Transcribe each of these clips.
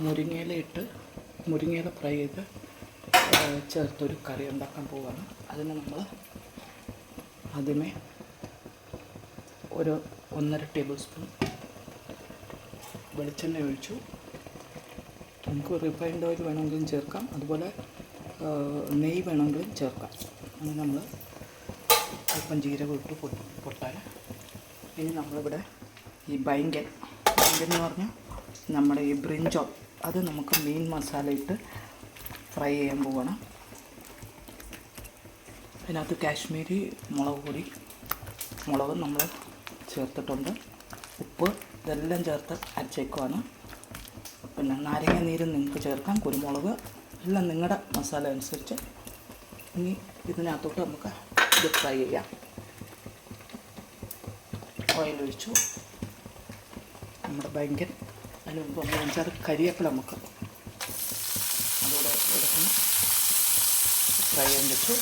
മുരിങ്ങയില ഇട്ട് മുരിങ്ങയില ഫ്രൈ ചെയ്ത് ചേർത്തൊരു കറി ഉണ്ടാക്കാൻ പോവുകയാണ്. അതിന് നമ്മൾ ആദ്യമേ ഒരു 1.5 ടേബിൾ സ്പൂൺ വെളിച്ചെണ്ണ ഒഴിച്ചു. നമുക്ക് റിഫൈൻഡ് ഓയിൽ വേണമെങ്കിലും ചേർക്കാം, അതുപോലെ നെയ്യ് വേണമെങ്കിലും ചേർക്കാം. അങ്ങനെ നമ്മൾ അല്പം ജീരകം ഇട്ട് പൊട്ടാൻ. ഇനി നമ്മളിവിടെ ഈ ബൈങ്കൻ എന്ന് പറഞ്ഞാൽ നമ്മുടെ ഈ ബ്രിഞ്ചോൾ, അത് നമുക്ക് മീൻ മസാല ഇട്ട് ഫ്രൈ ചെയ്യാൻ പോകണം. അതിനകത്ത് കാശ്മീരി മുളക് നമ്മൾ ചേർത്തിട്ടുണ്ട്, ഉപ്പ് ഇതെല്ലാം ചേർത്ത് അരച്ചേക്കുവാണ്. പിന്നെ നാരങ്ങ നീര് നിങ്ങൾക്ക് ചേർക്കാം, കുരുമുളക് എല്ലാം നിങ്ങളുടെ മസാല അനുസരിച്ച്. ഇനി ഇതിനകത്തോട്ട് നമുക്ക് ഇത് ഫ്രൈ ചെയ്യാം. ഓയിൽ ഒഴിച്ചു. നമ്മുടെ ബൈങ്കൻ അതിന് മുമ്പ് നമ്മൾ 5-6 കരിവേപ്പില നമുക്ക് അതോടെ എടുക്കണം. ഫ്രൈ ചെയ്യാൻ വെച്ചു.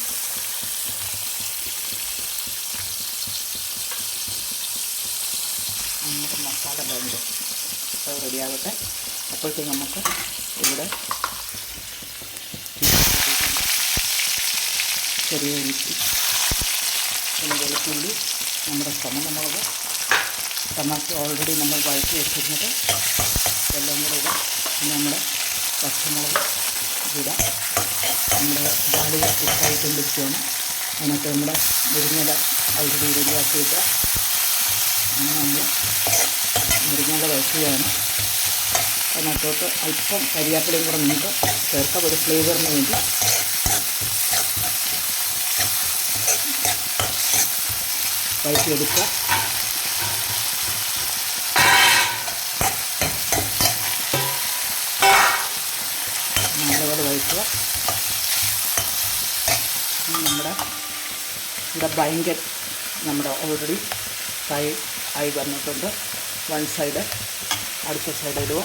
നമ്മുടെ മസാല ബൈങ്കൻ അത് റെഡിയാകട്ടെ. അപ്പോഴത്തേക്ക് നമുക്ക് ഇവിടെ ചെറിയ ഉരുട്ടി, പിന്നെ വെളുത്തുള്ളി, നമ്മുടെ ചുമന്നമുളക്, ടമാറ്റോ ഓൾറെഡി നമ്മൾ വഴറ്റി വെച്ചിരുന്നത് എല്ലാം കൂടെ ഇടാം. പിന്നെ നമ്മുടെ പച്ചമുളക് ഇടാം. നമ്മുടെ ജാലിക കുക്കായിട്ടുണ്ടിരിക്കുകയാണ്. അതിനകത്ത് നമ്മുടെ മുരിങ്ങയില ഓൾറെഡി റെഡിയാക്കിയിട്ട് അങ്ങനെ നമ്മൾ മുരിങ്ങയില വഴറ്റുകയാണ്. അതിനകത്തോട്ട് അല്പം കരിയാപ്പിലയും കൂടെ നമുക്ക് ചേർക്കാം, ഒരു ഫ്ലേവറിന് വേണ്ടി. വഴറ്റിയെടുക്കുക. നല്ലപോലെ വഴറ്റുക. നമ്മുടെ ബൈങ്കൻ നമ്മുടെ ഓൾറെഡി ഫ്രൈ ആയി വന്നിട്ടുണ്ട്. വൺ സൈഡ്, അടുത്ത സൈഡ് ഇടുക.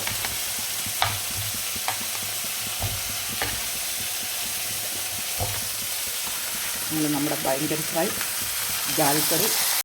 അങ്ങനെ നമ്മുടെ ബൈങ്കൻ ഫ്രൈ, ദാൽ കറി